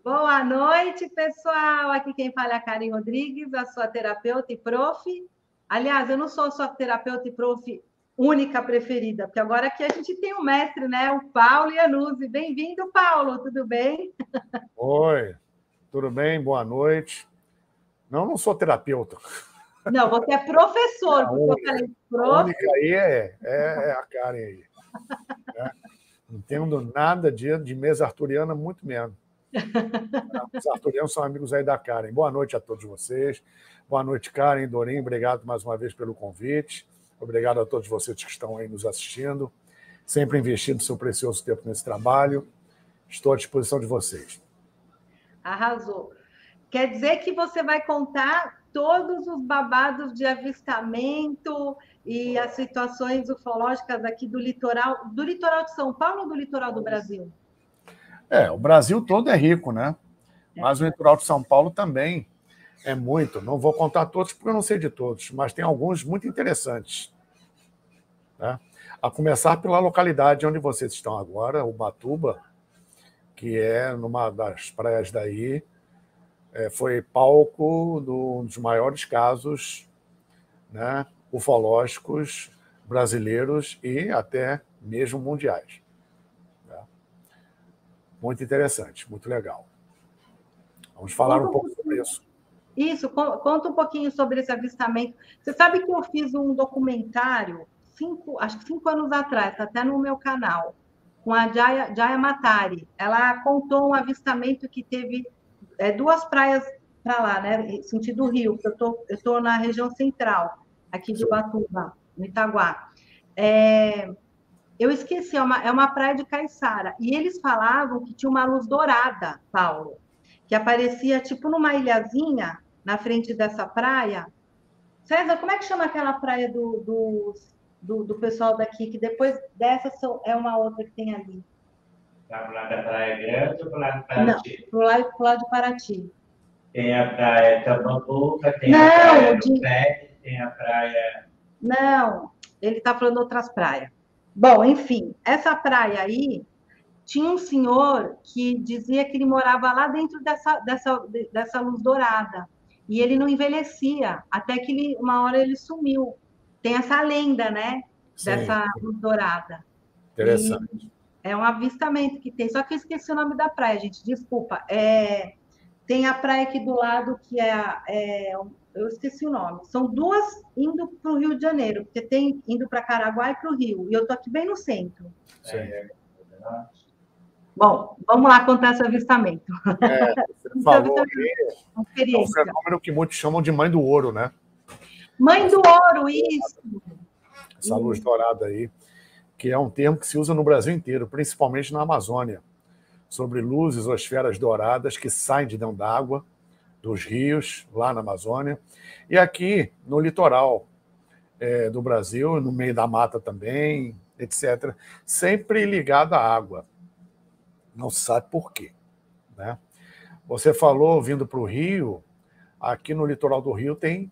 Boa noite, pessoal. Aqui quem fala é a Karen Rodrigues, a sua terapeuta e prof. Aliás, eu não sou sua terapeuta e prof única preferida, porque agora aqui a gente tem um mestre, né? O Paulo Iannuzzi. Bem-vindo, Paulo, tudo bem? Oi, tudo bem? Boa noite. Não sou terapeuta. Não, você é professor, porque eu falei A prof. única aí é a Karen aí. Né? Não entendo nada de mesa arturiana, muito menos. Os arturianos são amigos aí da Karen. Boa noite a todos vocês. Boa noite, Karen, Dorim. Obrigado mais uma vez pelo convite. Obrigado a todos vocês que estão aí nos assistindo. Sempre investindo seu precioso tempo nesse trabalho. Estou à disposição de vocês. Arrasou. Quer dizer que você vai contar todos os babados de avistamento e as situações ufológicas aqui do litoral de São Paulo ou do litoral do Brasil? O Brasil todo é rico, né? Mas o litoral de São Paulo também é muito. Não vou contar todos porque eu não sei de todos, mas tem alguns muito interessantes. Né? A começar pela localidade onde vocês estão agora, Ubatuba, que é numa das praias daí, foi palco de um dos maiores casos, né, ufológicos brasileiros e até mesmo mundiais. Né? Muito interessante, muito legal. Vamos falar um pouco sobre isso. Isso, conta um pouquinho sobre esse avistamento. Você sabe que eu fiz um documentário, acho que 5 anos atrás, está até no meu canal, com a Jaya Matari. Ela contou um avistamento que teve duas praias para lá, né? Sentido Rio, porque eu estou na região central, aqui de Ubatuba, no Itaguá. Eu esqueci, é uma praia de Caiçara. E eles falavam que tinha uma luz dourada, Paulo, que aparecia tipo numa ilhazinha na frente dessa praia. César, como é que chama aquela praia do pessoal daqui, que depois dessa é uma outra que tem ali? Para o lado da Praia Grande ou para o lado de Paraty? Não, pro lado de Paraty. Tem a Praia Tambabuca, tem a Praia do Pé, tem a Praia... Não, ele está falando outras praias. Bom, enfim, essa praia aí, tinha um senhor que dizia que ele morava lá dentro dessa luz dourada. E ele não envelhecia, até que uma hora ele sumiu. Tem essa lenda, né? Sim. Dessa luz dourada. Interessante. E é um avistamento que tem. Só que eu esqueci o nome da praia, gente. Desculpa. Tem a praia aqui do lado que eu esqueci o nome. São duas indo para o Rio de Janeiro, porque tem indo para Caraguá e para o Rio. E eu estou aqui bem no centro. Sim. Bom, vamos lá contar esse avistamento. Você falou aí, é um fenômeno que muitos chamam de mãe do ouro, né? Mãe do ouro, isso! Essa luz dourada aí, que é um termo que se usa no Brasil inteiro, principalmente na Amazônia, sobre luzes ou esferas douradas que saem de dentro d'água, dos rios, lá na Amazônia, e aqui no litoral do Brasil, no meio da mata também, etc., sempre ligado à água. Não se sabe por quê. Né? Você falou, vindo para o Rio, aqui no litoral do Rio tem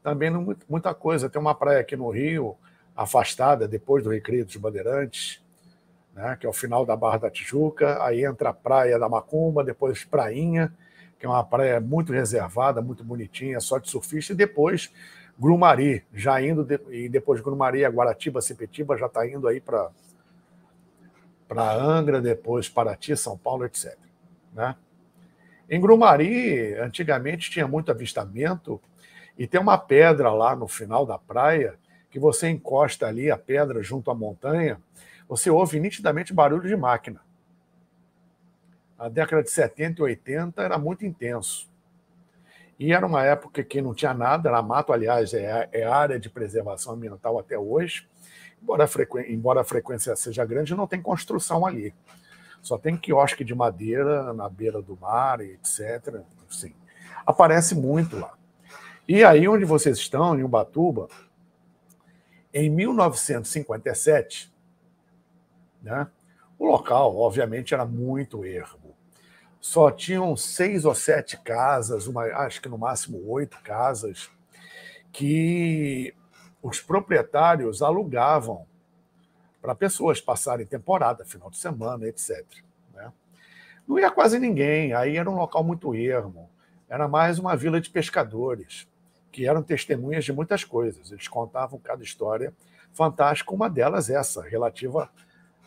também muita coisa. Tem uma praia aqui no Rio, afastada, depois do Recreio dos Bandeirantes, né, que é o final da Barra da Tijuca, aí entra a Praia da Macumba, depois Prainha, que é uma praia muito reservada, muito bonitinha, só de surfista, e depois Grumari, já indo, e depois Grumari, a Guaratiba, Sepetiba, já está indo aí para Angra, depois Paraty, São Paulo, etc. Né? Em Grumari, antigamente tinha muito avistamento, e tem uma pedra lá no final da praia, que você encosta ali a pedra junto à montanha, você ouve nitidamente barulho de máquina. Na década de 70 e 80 era muito intenso. E era uma época que não tinha nada, era mato, aliás, é área de preservação ambiental até hoje, embora a frequência seja grande, não tem construção ali. Só tem quiosque de madeira na beira do mar, etc. Assim, aparece muito lá. E aí onde vocês estão, em Ubatuba, em 1957, né, o local, obviamente, era muito ermo. Só tinham 6 ou 7 casas, acho que no máximo 8 casas, que os proprietários alugavam para pessoas passarem temporada, final de semana, etc. Né? Não ia quase ninguém, aí era um local muito ermo, era mais uma vila de pescadores, que eram testemunhas de muitas coisas. Eles contavam cada história fantástica, uma delas essa, relativa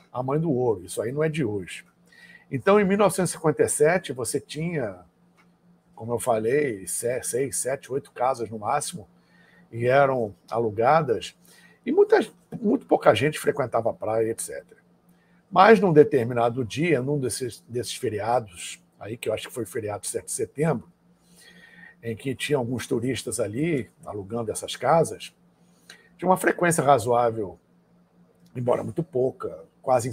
à Mãe do Ouro. Isso aí não é de hoje. Então, em 1957, você tinha, como eu falei, 6, 7, 8 casas no máximo, e eram alugadas, e muito pouca gente frequentava a praia, etc. Mas, num determinado dia, num desses feriados, aí que eu acho que foi o feriado 7 de setembro, em que tinha alguns turistas ali alugando essas casas, tinha uma frequência razoável, embora muito pouca, quase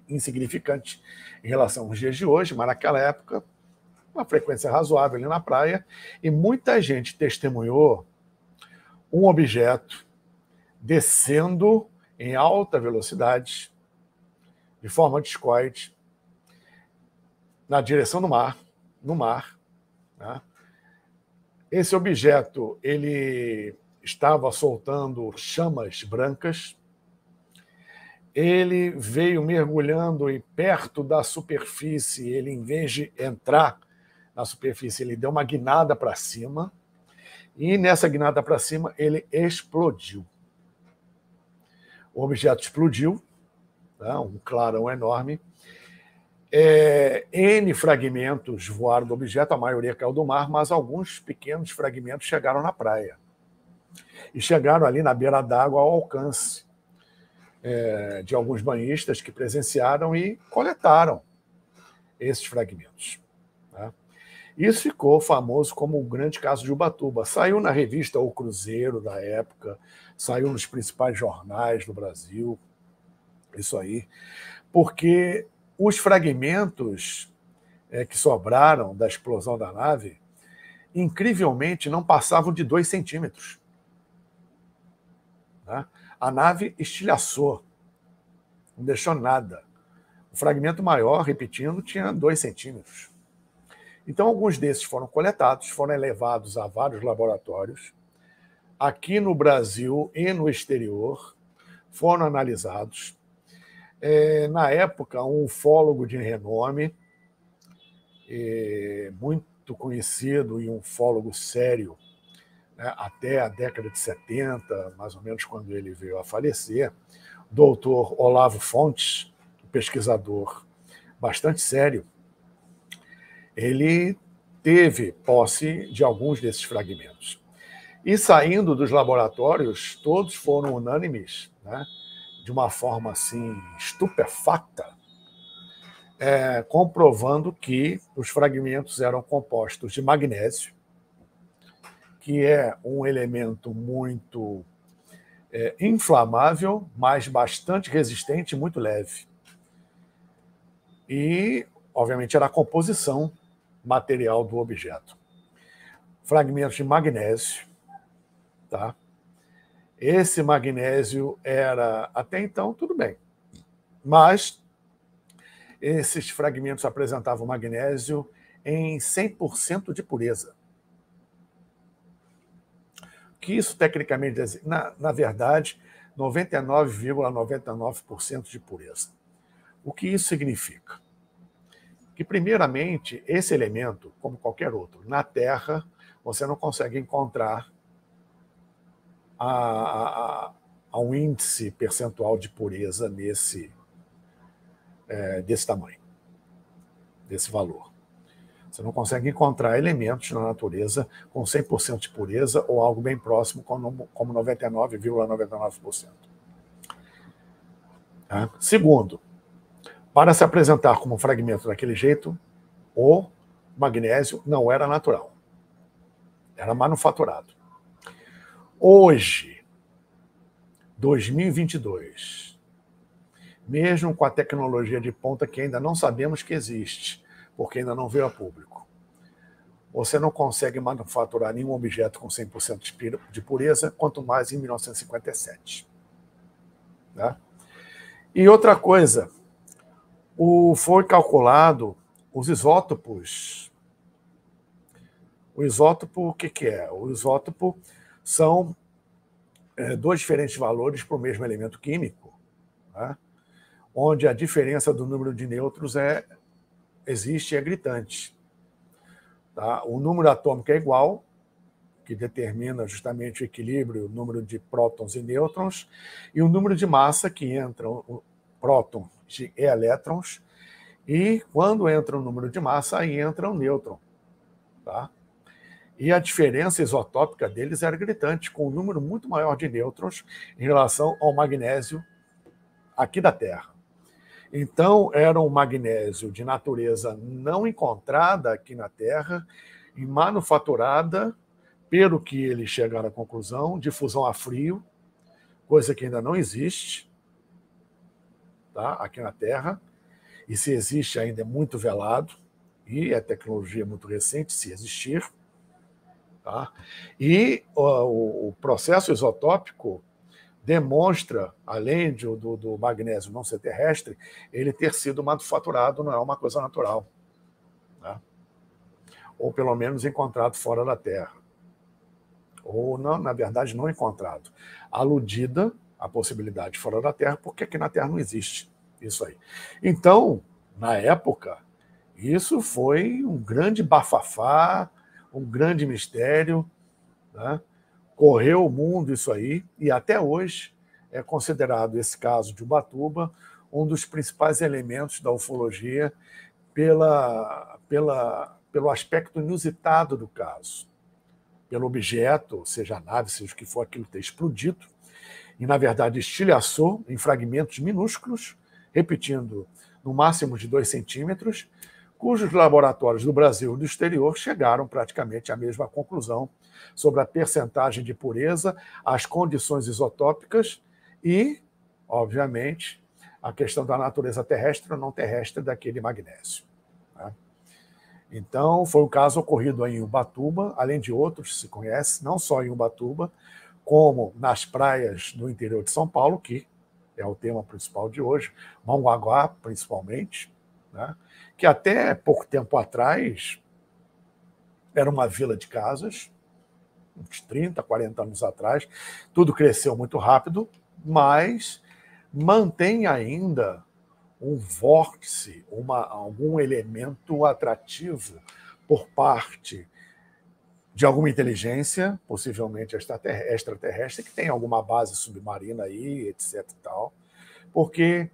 insignificante em relação aos dias de hoje, mas naquela época, uma frequência razoável ali na praia, e muita gente testemunhou um objeto descendo em alta velocidade, de forma discoide, na direção do mar, no mar. Né? Esse objeto ele estava soltando chamas brancas, ele veio mergulhando e perto da superfície, ele, em vez de entrar na superfície, ele deu uma guinada para cima, e nessa guinada para cima ele explodiu. O objeto explodiu, tá? Um clarão enorme. N fragmentos voaram do objeto, a maioria caiu do mar, mas alguns pequenos fragmentos chegaram na praia. E chegaram ali na beira d'água ao alcance de alguns banhistas que presenciaram e coletaram esses fragmentos. Tá? Isso ficou famoso como o grande caso de Ubatuba. Saiu na revista O Cruzeiro da época, saiu nos principais jornais do Brasil, isso aí, porque os fragmentos que sobraram da explosão da nave, incrivelmente, não passavam de 2 centímetros. Né? A nave estilhaçou, não deixou nada. O fragmento maior, repetindo, tinha 2 centímetros. Então, alguns desses foram coletados, foram levados a vários laboratórios, aqui no Brasil e no exterior, foram analisados. Na época, um ufólogo de renome, muito conhecido e um ufólogo sério, né, até a década de 70, mais ou menos quando ele veio a falecer, o doutor Olavo Fontes, um pesquisador bastante sério, ele teve posse de alguns desses fragmentos. E saindo dos laboratórios, todos foram unânimes, né, de uma forma assim estupefacta, comprovando que os fragmentos eram compostos de magnésio, que é um elemento muito inflamável, mas bastante resistente e muito leve. E, obviamente, era a composição material do objeto. Fragmentos de magnésio, tá? Esse magnésio era, até então, tudo bem. Mas esses fragmentos apresentavam magnésio em 100% de pureza. O que isso tecnicamente diz? Na verdade, 99,99% de pureza. O que isso significa? Que, primeiramente, esse elemento, como qualquer outro, na Terra, você não consegue encontrar a um índice percentual de pureza desse tamanho, desse valor. Você não consegue encontrar elementos na natureza com 100% de pureza ou algo bem próximo, como 99,99%. Segundo, para se apresentar como um fragmento daquele jeito, o magnésio não era natural. Era manufaturado. Hoje, 2022, mesmo com a tecnologia de ponta que ainda não sabemos que existe, porque ainda não veio a público, você não consegue manufaturar nenhum objeto com 100% de pureza, quanto mais em 1957. Né? E outra coisa, foi calculado os isótopos. O isótopo, o que é? O isótopo são 2 diferentes valores para o mesmo elemento químico, né? Onde a diferença do número de nêutrons é existe e é gritante. Tá? O número atômico é igual, que determina justamente o equilíbrio, o número de prótons e nêutrons, e o número de massa que entram prótons e elétrons, e quando entra o número de massa, aí entra o nêutron. Tá? E a diferença isotópica deles era gritante, com um número muito maior de nêutrons em relação ao magnésio aqui da Terra. Então, era um magnésio de natureza não encontrada aqui na Terra e manufaturada, pelo que eles chegaram à conclusão, de fusão a frio, coisa que ainda não existe, tá? Aqui na Terra, e se existe ainda é muito velado, e é tecnologia muito recente, se existir. Tá? E o processo isotópico demonstra, além do magnésio não ser terrestre, ele ter sido manufaturado, não é uma coisa natural. Né? Ou pelo menos encontrado fora da Terra. Ou, não, na verdade, não encontrado. Aludida a possibilidade fora da Terra, porque aqui na Terra não existe isso aí. Então, na época, isso foi um grande bafafá, um grande mistério, né? Correu o mundo isso aí, e até hoje é considerado esse caso de Ubatuba um dos principais elementos da ufologia pelo aspecto inusitado do caso, pelo objeto, seja a nave, seja o que for aquilo ter explodido, e na verdade estilhaçou em fragmentos minúsculos, repetindo, no máximo de 2 centímetros, cujos laboratórios do Brasil e do exterior chegaram praticamente à mesma conclusão sobre a percentagem de pureza, as condições isotópicas e, obviamente, a questão da natureza terrestre ou não terrestre daquele magnésio. Né? Então, foi um caso ocorrido em Ubatuba, além de outros se conhece, não só em Ubatuba, como nas praias do interior de São Paulo, que é o tema principal de hoje, Mongaguá, principalmente, né? Que até pouco tempo atrás era uma vila de casas, uns 30, 40 anos atrás, tudo cresceu muito rápido, mas mantém ainda um vórtice, algum elemento atrativo por parte de alguma inteligência, possivelmente extraterrestre, que tem alguma base submarina aí, etc. e tal, porque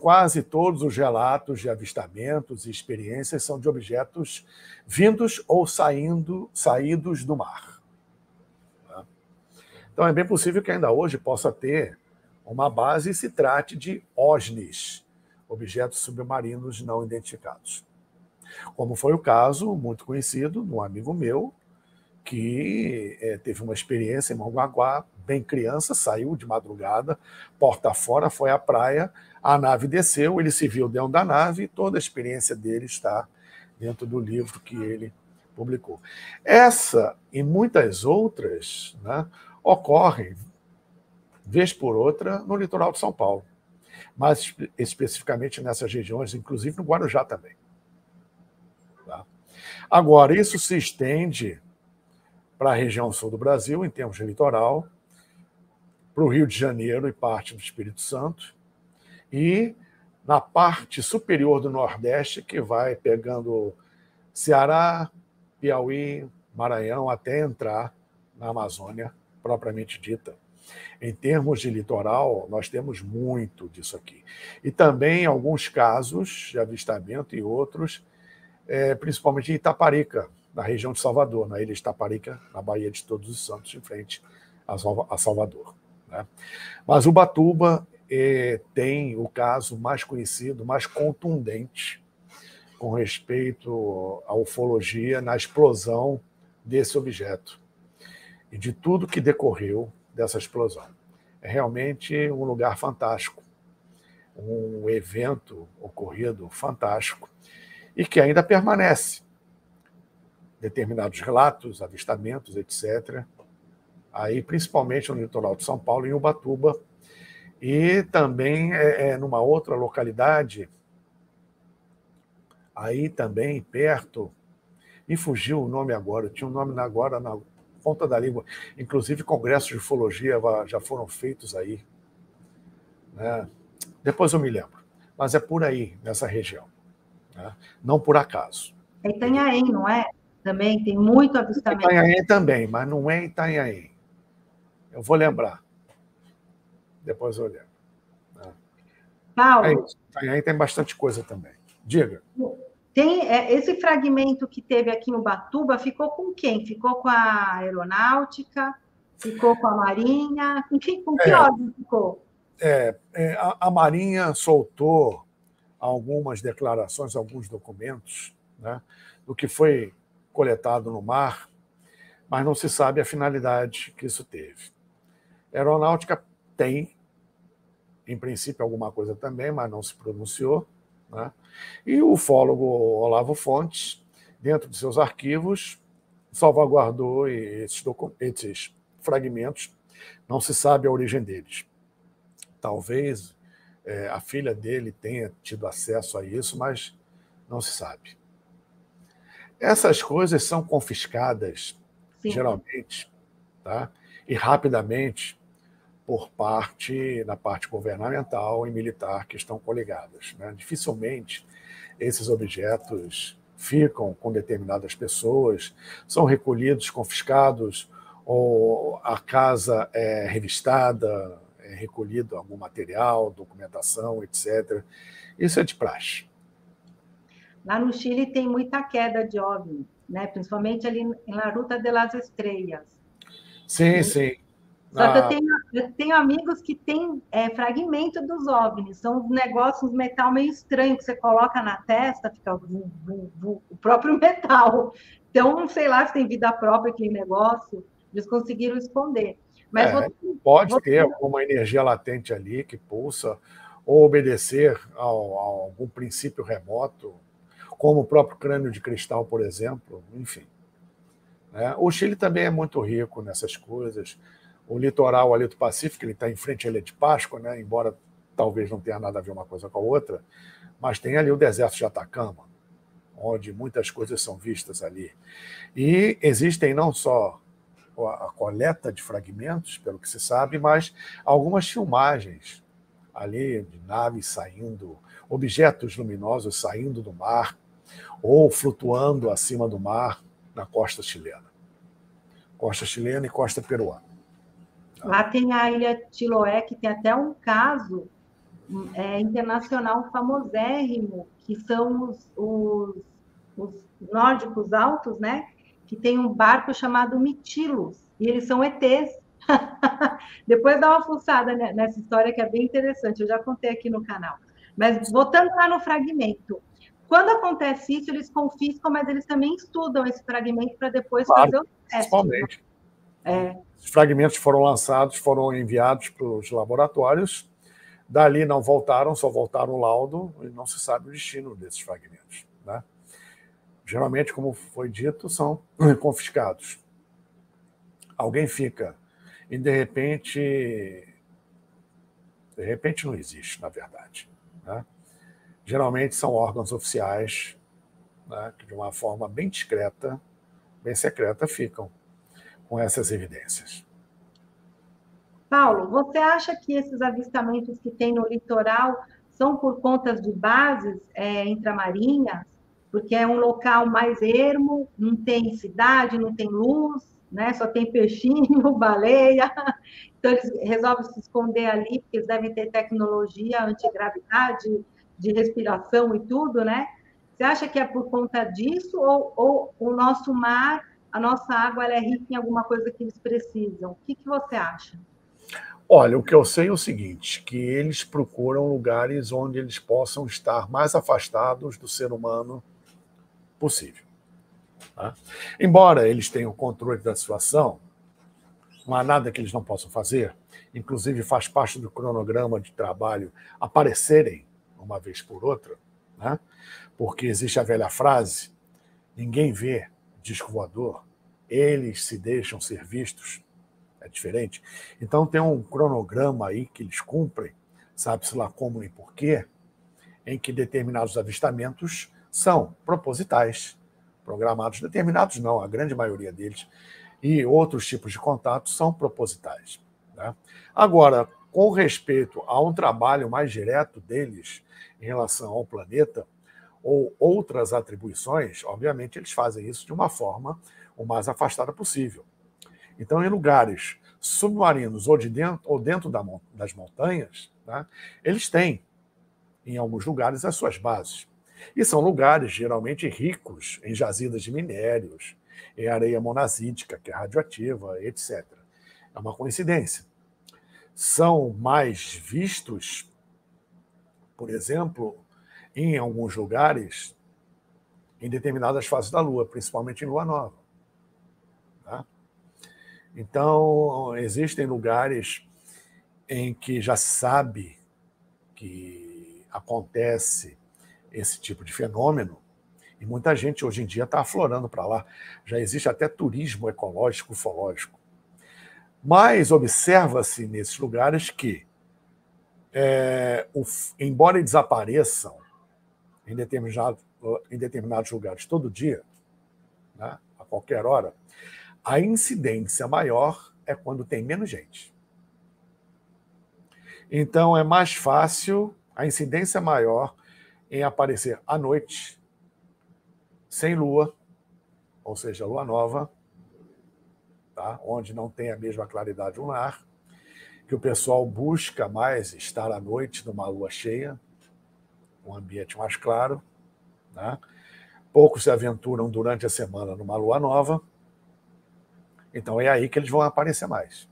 quase todos os relatos de avistamentos e experiências são de objetos vindos ou saídos do mar. Tá? Então é bem possível que ainda hoje possa ter uma base e se trate de OSNIs, objetos submarinos não identificados. Como foi o caso muito conhecido de um amigo meu, que teve uma experiência em Mongaguá, bem criança, saiu de madrugada, porta fora, foi à praia, a nave desceu, ele se viu dentro da nave e toda a experiência dele está dentro do livro que ele publicou. Essa e muitas outras, né, ocorrem, vez por outra, no litoral de São Paulo, mas especificamente nessas regiões, inclusive no Guarujá também. Tá? Agora, isso se estende para a região sul do Brasil, em termos de litoral, para o Rio de Janeiro e parte do Espírito Santo, e na parte superior do Nordeste, que vai pegando Ceará, Piauí, Maranhão, até entrar na Amazônia, propriamente dita. Em termos de litoral, nós temos muito disso aqui. E também alguns casos de avistamento e outros, principalmente em Itaparica, na região de Salvador, na ilha de Itaparica, na Baía de Todos os Santos, em frente a Salvador. Né? Mas Ubatuba tem o caso mais conhecido, mais contundente, com respeito à ufologia, na explosão desse objeto e de tudo que decorreu dessa explosão. É realmente um lugar fantástico, um evento ocorrido fantástico e que ainda permanece. Determinados relatos, avistamentos, etc., aí principalmente no litoral de São Paulo, em Ubatuba, e também numa outra localidade, aí também perto, me fugiu o nome agora, eu tinha um nome agora na ponta da língua, inclusive congressos de ufologia já foram feitos aí, né? Depois eu me lembro, mas é por aí, nessa região. né? Não por acaso. É Itanhaém, não é? Também tem muito avistamento. Itanhaém também, mas não é Itanhaém. Eu vou lembrar. Depois eu lembro. Paulo, É isso. Itanhaém tem bastante coisa também. Diga. Esse fragmento que teve aqui em Ubatuba ficou com quem? Ficou com a Aeronáutica? Ficou com a Marinha? Com que órgão ficou? A Marinha soltou algumas declarações, alguns documentos, né, do que foi coletado no mar, mas não se sabe a finalidade que isso teve. A Aeronáutica tem, em princípio, alguma coisa também, mas não se pronunciou, né? E o ufólogo Olavo Fontes, dentro de seus arquivos, salvaguardou esses fragmentos, não se sabe a origem deles. Talvez a filha dele tenha tido acesso a isso, mas não se sabe. Essas coisas são confiscadas, sim, geralmente, tá? E rapidamente, na parte governamental e militar que estão coligadas, né? Dificilmente esses objetos ficam com determinadas pessoas, são recolhidos, confiscados, ou a casa é revistada, é recolhido algum material, documentação, etc. Isso é de praxe. Lá no Chile tem muita queda de OVNI, né? Principalmente ali na Ruta de las Estrellas. Sim, sim. Só que eu tenho amigos que têm fragmento dos OVNIs, são negócios metal meio estranho que você coloca na testa, fica o próprio metal. Então, sei lá se tem vida própria aquele negócio, eles conseguiram esconder. Mas pode ter alguma energia latente ali que pulsa, ou obedecer a algum princípio remoto, como o próprio crânio de cristal, por exemplo, enfim. O Chile também é muito rico nessas coisas. O litoral ali do Pacífico, ele está em frente à Ilha de Páscoa, né? Embora talvez não tenha nada a ver uma coisa com a outra, mas tem ali o deserto de Atacama, onde muitas coisas são vistas ali. E existem não só a coleta de fragmentos, pelo que se sabe, mas algumas filmagens ali de naves saindo, objetos luminosos saindo do mar ou flutuando acima do mar na costa chilena. Costa chilena e costa peruana. Lá tem a Ilha Chiloé, que tem até um caso internacional famosérrimo, que são os nórdicos altos, né? Que tem um barco chamado Mytilus, e eles são ETs. Depois dá uma fuçada nessa história, que é bem interessante, eu já contei aqui no canal. Mas voltando lá no fragmento, quando acontece isso, eles confiscam, mas eles também estudam esse fragmento para depois fazer o teste. Principalmente. Os fragmentos foram lançados, foram enviados para os laboratórios, dali não voltaram, só voltaram o laudo, e não se sabe o destino desses fragmentos, né? Geralmente, como foi dito, são confiscados. Alguém fica, e de repente não existe, na verdade, né? Geralmente são órgãos oficiais, né, que de uma forma bem discreta, bem secreta, ficam com essas evidências. Paulo, você acha que esses avistamentos que tem no litoral são por conta de bases intramarinhas? Porque é um local mais ermo, não tem cidade, não tem luz, né? Só tem peixinho, baleia. Então, eles resolvem se esconder ali, porque eles devem ter tecnologia antigravidade, de respiração e tudo, né? Você acha que é por conta disso ou o nosso mar, a nossa água, ela é rica em alguma coisa que eles precisam? O que você acha? Olha, o que eu sei é o seguinte, que eles procuram lugares onde eles possam estar mais afastados do ser humano possível, tá? Embora eles tenham controle da situação, não há nada que eles não possam fazer, inclusive faz parte do cronograma de trabalho aparecerem uma vez por outra, né? Porque existe a velha frase, ninguém vê disco voador, eles se deixam ser vistos. É diferente. Então tem um cronograma aí que eles cumprem, sabe-se lá como nem porquê, em que determinados avistamentos são propositais, programados, determinados não, a grande maioria deles, e outros tipos de contatos são propositais, né? Agora, com respeito a um trabalho mais direto deles em relação ao planeta, ou outras atribuições, obviamente eles fazem isso de uma forma o mais afastada possível. Então, em lugares submarinos ou dentro das montanhas, né, eles têm, em alguns lugares, as suas bases. E são lugares geralmente ricos em jazidas de minérios, em areia monazítica, que é radioativa, etc. É uma coincidência. São mais vistos, por exemplo, em alguns lugares, em determinadas fases da Lua, principalmente em Lua Nova. Tá? Então, existem lugares em que já se sabe que acontece esse tipo de fenômeno, e muita gente hoje em dia está aflorando para lá. Já existe até turismo ecológico, ufológico. Mas observa-se nesses lugares que, embora eles desapareçam em determinados lugares todo dia, né, a qualquer hora, a incidência maior é quando tem menos gente. Então, é mais fácil, a incidência maior em aparecer à noite, sem lua, ou seja, lua nova, tá? Onde não tem a mesma claridade lunar, que o pessoal busca mais estar à noite numa lua cheia, um ambiente mais claro. Né? Poucos se aventuram durante a semana numa lua nova, então é aí que eles vão aparecer mais.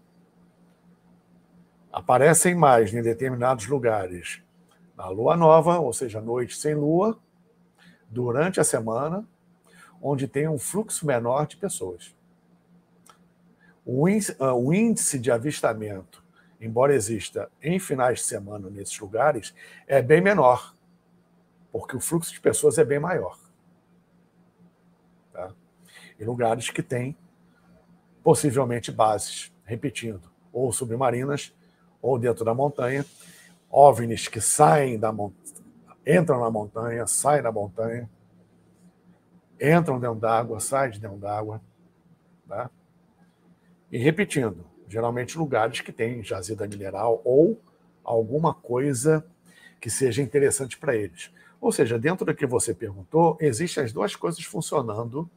Aparecem mais em determinados lugares na lua nova, ou seja, noite sem lua, durante a semana, onde tem um fluxo menor de pessoas. O índice de avistamento, embora exista em finais de semana nesses lugares, é bem menor, porque o fluxo de pessoas é bem maior. Tá? Em lugares que têm, possivelmente, bases, repetindo, ou submarinas, ou dentro da montanha, OVNIs que saem da montanha, entram na montanha, saem da montanha, entram dentro d'água, saem de dentro d'água. Tá? E repetindo, geralmente lugares que têm jazida mineral ou alguma coisa que seja interessante para eles. Ou seja, dentro do que você perguntou, existem as duas coisas funcionando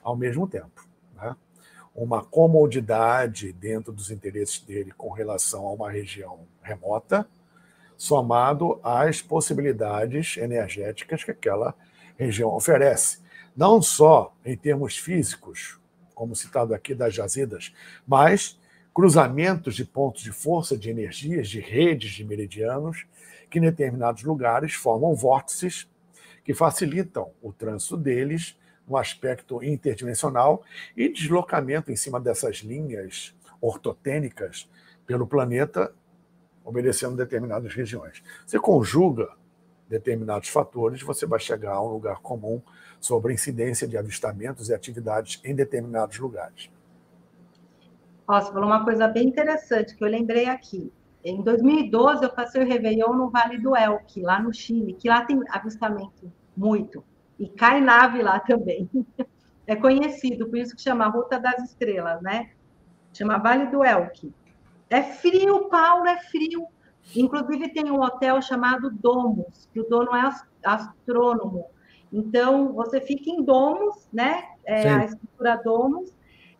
ao mesmo tempo. Né? Uma comodidade dentro dos interesses dele com relação a uma região remota, somado às possibilidades energéticas que aquela região oferece. Não só em termos físicos, como citado aqui das jazidas, mas cruzamentos de pontos de força de energias, de redes de meridianos, que em determinados lugares formam vórtices que facilitam o trânsito deles no aspecto interdimensional e deslocamento em cima dessas linhas ortotênicas pelo planeta, obedecendo determinadas regiões. Você conjuga determinados fatores, você vai chegar a um lugar comum sobre a incidência de avistamentos e atividades em determinados lugares. Você falou uma coisa bem interessante que eu lembrei aqui. Em 2012, eu passei o Réveillon no Vale do Elqui, lá no Chile, que lá tem avistamento muito. E cai nave lá também. É conhecido, por isso que chama Ruta das Estrelas, né? Chama Vale do Elqui. É frio, Paulo, é frio. Inclusive, tem um hotel chamado Domus, que o dono é astrônomo. Então, você fica em Domus, né? A estrutura Domus,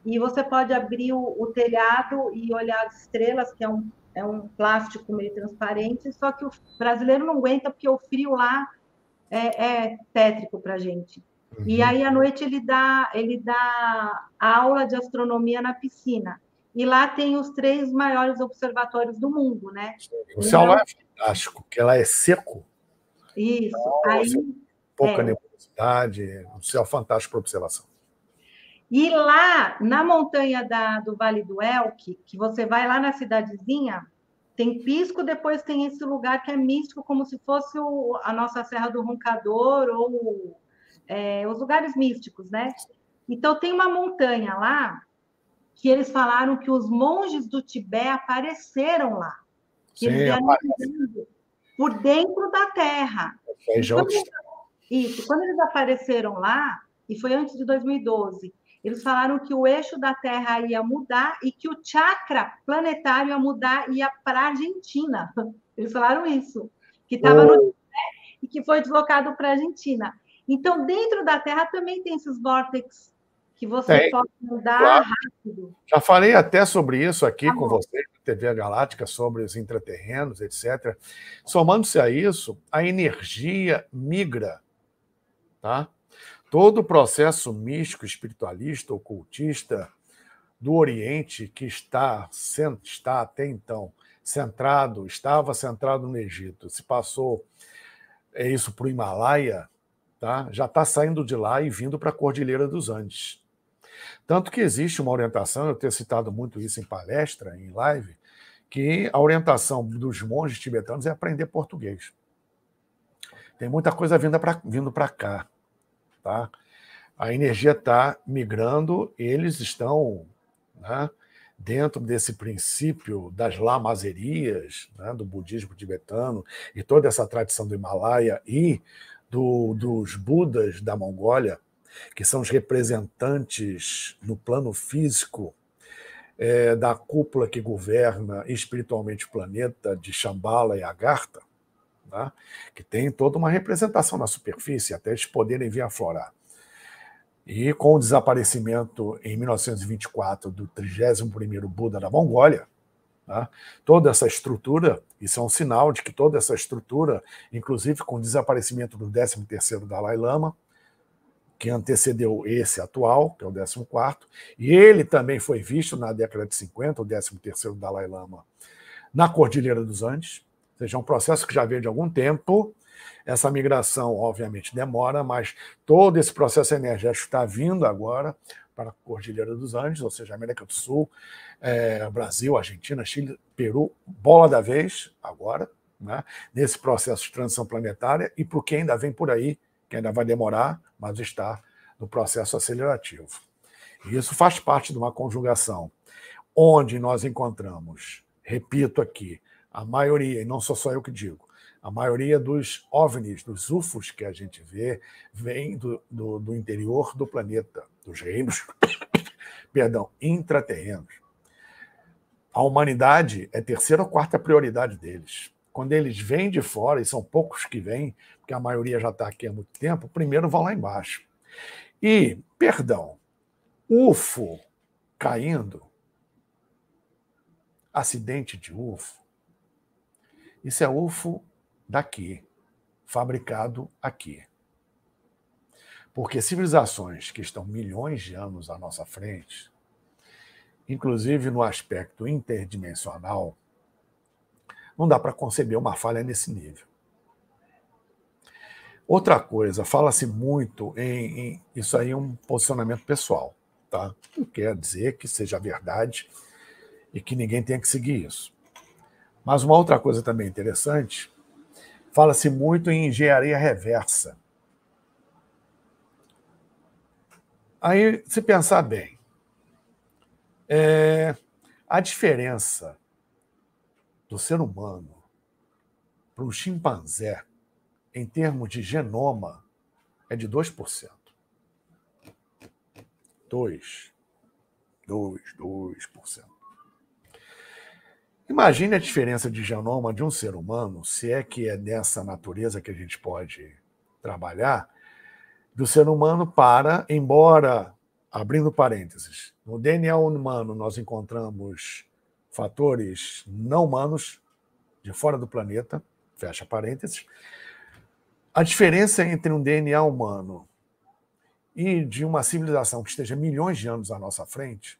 e você pode abrir o telhado e olhar as estrelas, que é um plástico meio transparente, só que o brasileiro não aguenta, porque o frio lá é tétrico para a gente. Uhum. E aí, à noite, ele dá aula de astronomia na piscina. E lá tem os 3 maiores observatórios do mundo, né? O céu lá é fantástico, porque lá é seco. Isso. Então, aí, pouca nebulosidade, um céu fantástico para observação. E lá, na montanha do Vale do Elqui, que você vai lá na cidadezinha, tem pisco, depois tem esse lugar que é místico, como se fosse a nossa Serra do Roncador, ou os lugares místicos, né? Então, tem uma montanha lá, que eles falaram que os monges do Tibete apareceram lá. Que eles vieram por dentro da Terra. Quando eles apareceram lá, e foi antes de 2012, eles falaram que o eixo da Terra ia mudar e que o chakra planetário ia mudar e ia para a Argentina. Eles falaram isso. Que estava no Tibete e e que foi deslocado para a Argentina. Então, dentro da Terra também tem esses vórtices que você pode mudar claro. Rápido. Já falei até sobre isso aqui com você, na TV Galáctica, sobre os intraterrenos, etc. Somando-se a isso, a energia migra. Tá? Todo o processo místico, espiritualista, ocultista do Oriente, que está até então estava centrado no Egito, se passou isso para o Himalaia, tá? Já está saindo de lá e vindo para a Cordilheira dos Andes. Tanto que existe uma orientação, eu tenho citado muito isso em palestra, em live, que a orientação dos monges tibetanos é aprender português. Tem muita coisa vindo para cá. Tá? A energia está migrando, eles estão, né, dentro desse princípio das lamazerias, né, do budismo tibetano e toda essa tradição do Himalaia e dos Budas da Mongólia, que são os representantes no plano físico da cúpula que governa espiritualmente o planeta de Shambhala e Agartha, né, que tem toda uma representação na superfície, até eles poderem vir aflorar. E com o desaparecimento em 1924 do 31º Buda da Mongólia, né, toda essa estrutura, isso é um sinal de que toda essa estrutura, inclusive com o desaparecimento do 13º Dalai Lama, que antecedeu esse atual, que é o 14º, e ele também foi visto na década de 50, o 13º Dalai Lama, na Cordilheira dos Andes, ou seja, é um processo que já veio de algum tempo. Essa migração, obviamente, demora, mas todo esse processo energético está vindo agora para a Cordilheira dos Andes, ou seja, América do Sul, Brasil, Argentina, Chile, Peru, bola da vez agora, né, nesse processo de transição planetária, e para o que ainda vem por aí, que ainda vai demorar, mas está no processo acelerativo. E isso faz parte de uma conjugação, onde nós encontramos, repito aqui, a maioria, e não sou só eu que digo, a maioria dos OVNIs, dos UFOs que a gente vê, vem do interior do planeta, dos reinos, perdão, intraterrenos. A humanidade é terceira ou quarta prioridade deles. Quando eles vêm de fora, e são poucos que vêm, porque a maioria já está aqui há muito tempo, primeiro vão lá embaixo. E, perdão, UFO caindo, acidente de UFO, isso é UFO daqui, fabricado aqui. Porque civilizações que estão milhões de anos à nossa frente, inclusive no aspecto interdimensional, não dá para conceber uma falha nesse nível. Outra coisa, fala-se muito em isso aí é um posicionamento pessoal, tá? Não quer dizer que seja verdade e que ninguém tenha que seguir isso. Mas uma outra coisa também interessante, fala-se muito em engenharia reversa. Aí, se pensar bem, a diferença do ser humano para um chimpanzé, em termos de genoma, é de 2%. 2%. Imagine a diferença de genoma de um ser humano, se é que é dessa natureza que a gente pode trabalhar, do ser humano para, embora, abrindo parênteses, no DNA humano nós encontramos fatores não humanos de fora do planeta, fecha parênteses, a diferença entre um DNA humano e de uma civilização que esteja milhões de anos à nossa frente,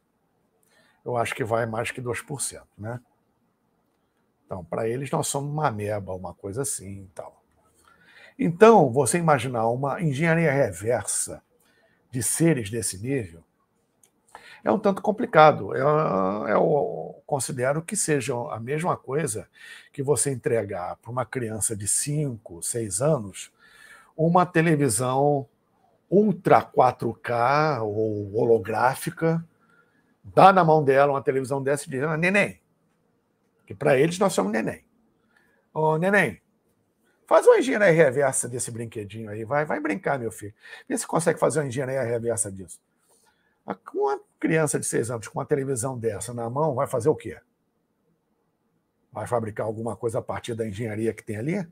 eu acho que vai mais que 2%, né? Então, para eles, nós somos uma ameba, uma coisa assim e tal. Então, você imaginar uma engenharia reversa de seres desse nível é um tanto complicado. Eu considero que seja a mesma coisa que você entregar para uma criança de 5, 6 anos uma televisão ultra 4K ou holográfica, dá na mão dela uma televisão dessa e diz, neném, que para eles nós somos neném. Ô, neném, faz uma engenharia reversa desse brinquedinho aí, vai brincar, meu filho. Vê se consegue fazer uma engenharia reversa disso. Uma criança de 6 anos com uma televisão dessa na mão vai fazer o quê? Vai fabricar alguma coisa a partir da engenharia que tem ali?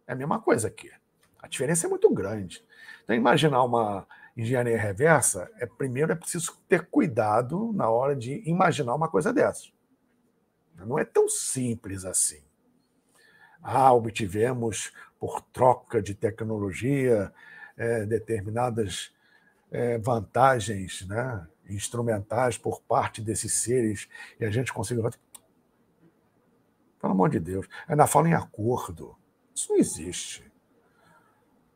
É a mesma coisa aqui. A diferença é muito grande. Então, imaginar uma engenharia reversa, primeiro é preciso ter cuidado na hora de imaginar uma coisa dessa. Não é tão simples assim. Obtivemos, por troca de tecnologia, determinadas vantagens, né, instrumentais por parte desses seres, e a gente conseguiu... Pelo amor de Deus, ainda fala em acordo. Isso não existe.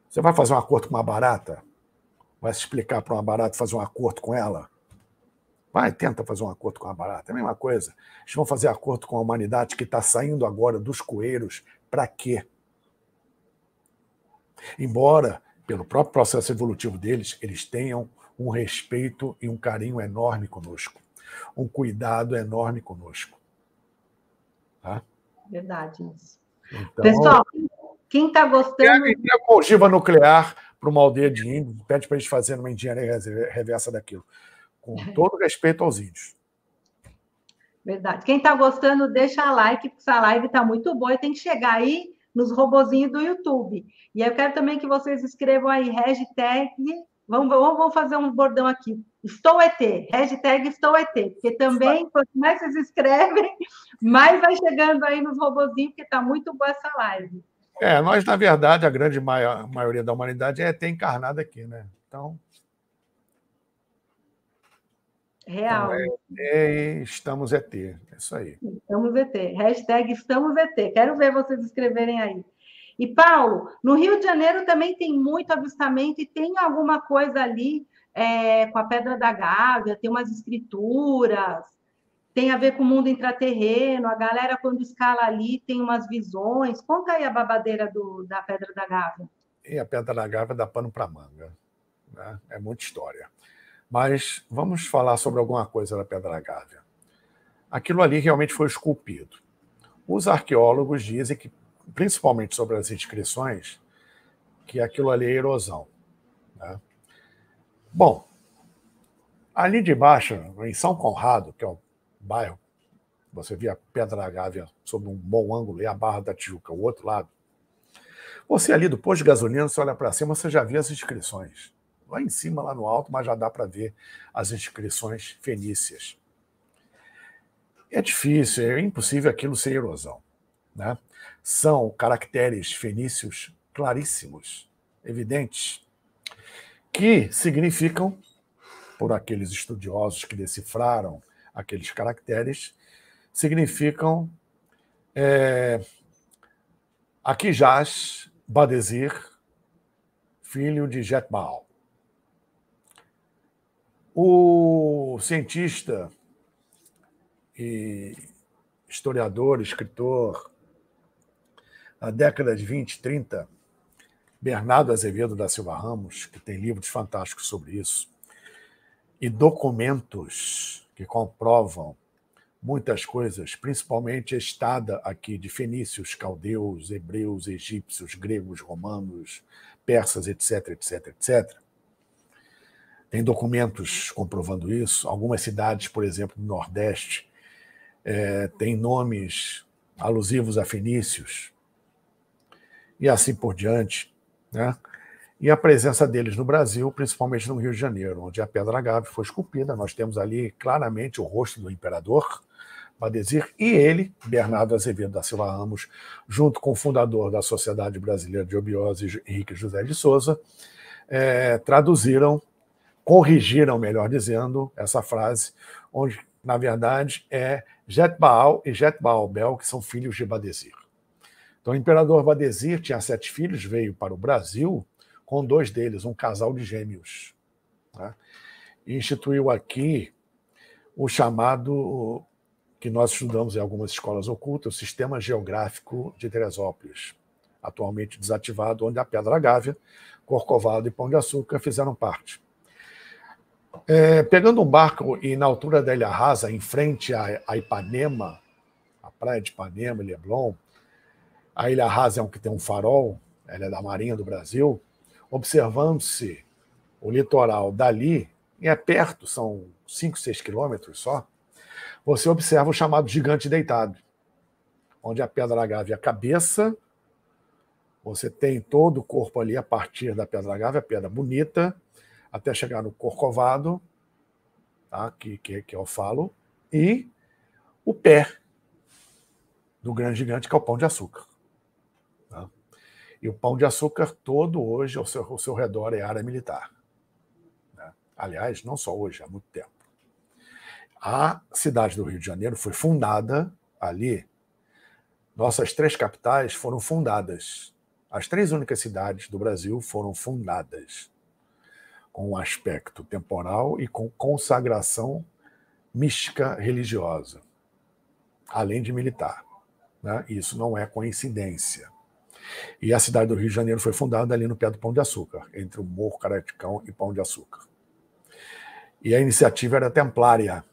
Você vai fazer um acordo com uma barata? Vai se explicar para uma barata fazer um acordo com ela? Vai, tenta fazer um acordo com a barata. É a mesma coisa. Eles vão fazer acordo com a humanidade que está saindo agora dos coeiros. Para quê? Embora, pelo próprio processo evolutivo deles, eles tenham um respeito e um carinho enorme conosco. Um cuidado enorme conosco. Tá? Verdade isso. Então, pessoal, quem está gostando... Uma ogiva nuclear para uma aldeia de índios, pede para eles fazerem uma engenharia reversa daquilo. Com todo respeito aos índios. Verdade. Quem está gostando, deixa like, porque essa live está muito boa e tem que chegar aí nos robozinhos do YouTube. E eu quero também que vocês escrevam aí, hashtag... Vamos fazer um bordão aqui. Estou ET, hashtag Estou ET, porque também, quanto mais vocês escrevem, mais vai chegando aí nos robozinhos, porque está muito boa essa live. Nós, na verdade, a grande maioria da humanidade é ET encarnada aqui, né? Então... Real. Então, estamos ET, é isso aí. Estamos ET, hashtag Estamos ET. Quero ver vocês escreverem aí. E, Paulo, no Rio de Janeiro também tem muito avistamento e tem alguma coisa ali com a Pedra da Gávea, tem umas escrituras, tem a ver com o mundo intraterreno, a galera, quando escala ali, tem umas visões. Conta aí a babadeira da Pedra da Gávea. E a Pedra da Gávea dá pano para manga, né? É muita história. Mas vamos falar sobre alguma coisa da Pedra da Gávea. Aquilo ali realmente foi esculpido. Os arqueólogos dizem que, principalmente sobre as inscrições, que aquilo ali é erosão, né? Bom, ali de baixo, em São Conrado, que é o bairro, você vê a Pedra da Gávea sob um bom ângulo e a Barra da Tijuca, o outro lado. Você ali do posto de gasolina, você olha para cima, você já vê as inscrições. Lá em cima, lá no alto, mas já dá para ver as inscrições fenícias. É difícil, é impossível aquilo ser erosão, né? São caracteres fenícios claríssimos, evidentes, que significam, por aqueles estudiosos que decifraram aqueles caracteres, significam aqui jaz Badesir, filho de Jetbaal. O cientista e historiador, escritor, na década de 20, 30, Bernardo Azevedo da Silva Ramos, que tem livros fantásticos sobre isso, e documentos que comprovam muitas coisas, principalmente a estada aqui de fenícios, caldeus, hebreus, egípcios, gregos, romanos, persas, etc, etc, etc. Tem documentos comprovando isso. Algumas cidades, por exemplo, do Nordeste, têm nomes alusivos a fenícios, e assim por diante, né? E a presença deles no Brasil, principalmente no Rio de Janeiro, onde a Pedra da Gávea foi esculpida. Nós temos ali claramente o rosto do imperador Badesir e ele, Bernardo Azevedo da Silva Ramos, junto com o fundador da Sociedade Brasileira de Obiose, Henrique José de Souza, corrigiram, melhor dizendo, essa frase, onde, na verdade, é Jetbaal e Jetbaal Bel, que são filhos de Badesir. Então, o imperador Badesir tinha 7 filhos, veio para o Brasil com 2 deles, um casal de gêmeos, né? E instituiu aqui o chamado, que nós estudamos em algumas escolas ocultas, o Sistema Geográfico de Teresópolis, atualmente desativado, onde a Pedra da Gávea, Corcovado e Pão de Açúcar fizeram parte. Pegando um barco e na altura da Ilha Rasa, em frente a Ipanema, a praia de Ipanema e Leblon, a Ilha Rasa é um que tem um farol, ela é da Marinha do Brasil, observando-se o litoral dali, e é perto, são 5, 6 quilômetros só, você observa o chamado Gigante Deitado, onde a Pedra da Gávea é a cabeça, Você tem todo o corpo ali a partir da Pedra Gávea, a pedra bonita, até chegar no Corcovado, tá? que eu falo, e o pé do grande gigante, que é o Pão de Açúcar. Tá? E o Pão de Açúcar todo hoje, ao seu redor, é área militar. Né? Aliás, não só hoje, há muito tempo. A cidade do Rio de Janeiro foi fundada ali. Nossas 3 capitais foram fundadas. As 3 únicas cidades do Brasil foram fundadas com um aspecto temporal e com consagração mística religiosa, além de militar. Né? Isso não é coincidência. E a cidade do Rio de Janeiro foi fundada ali no pé do Pão de Açúcar, entre o Morro Caraticão e Pão de Açúcar. E a iniciativa era templária.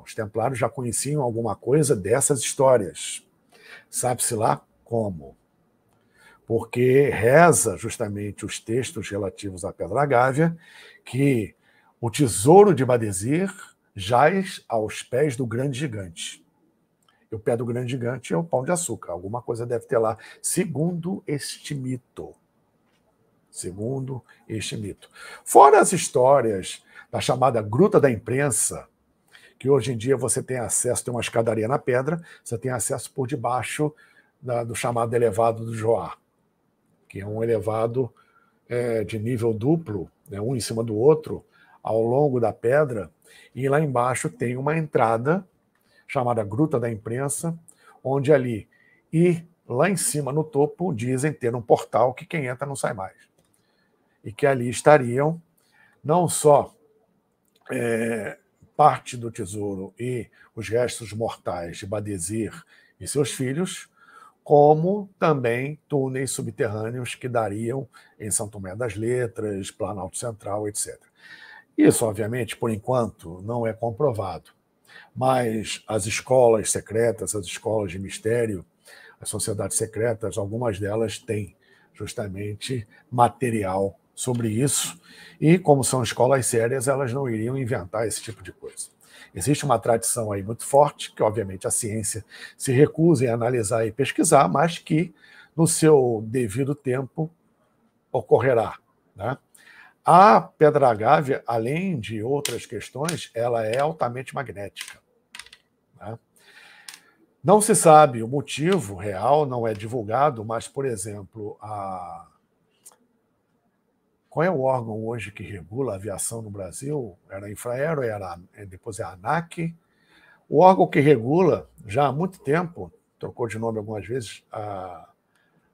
Os templários já conheciam alguma coisa dessas histórias. Sabe-se lá como. Porque reza justamente os textos relativos à Pedra Gávea que o tesouro de Badesir jaz aos pés do grande gigante. E o pé do grande gigante é o Pão de Açúcar. Alguma coisa deve ter lá, segundo este mito. Segundo este mito. Fora as histórias da chamada Gruta da Imprensa, que hoje em dia você tem acesso, tem uma escadaria na pedra, você tem acesso por debaixo do chamado elevado do Joá, que é um elevado de nível duplo, né, um em cima do outro, ao longo da pedra, e lá embaixo tem uma entrada chamada Gruta da Imprensa, onde ali, e lá em cima no topo, dizem ter um portal que quem entra não sai mais. E que ali estariam não só parte do tesouro e os restos mortais de Badesir e seus filhos, como também túneis subterrâneos que dariam em São Tomé das Letras, Planalto Central, etc. Isso, obviamente, por enquanto, não é comprovado. Mas as escolas secretas, as escolas de mistério, as sociedades secretas, algumas delas têm justamente material sobre isso, e como são escolas sérias, elas não iriam inventar esse tipo de coisa. Existe uma tradição aí muito forte, que obviamente a ciência se recusa em analisar e pesquisar, mas que no seu devido tempo ocorrerá. Né? A Pedra Gávea, além de outras questões, ela é altamente magnética. Né? Não se sabe o motivo real, não é divulgado, mas, por exemplo, qual é o órgão hoje que regula a aviação no Brasil? Era a Infraero, depois é a ANAC. O órgão que regula, já há muito tempo, trocou de nome algumas vezes, a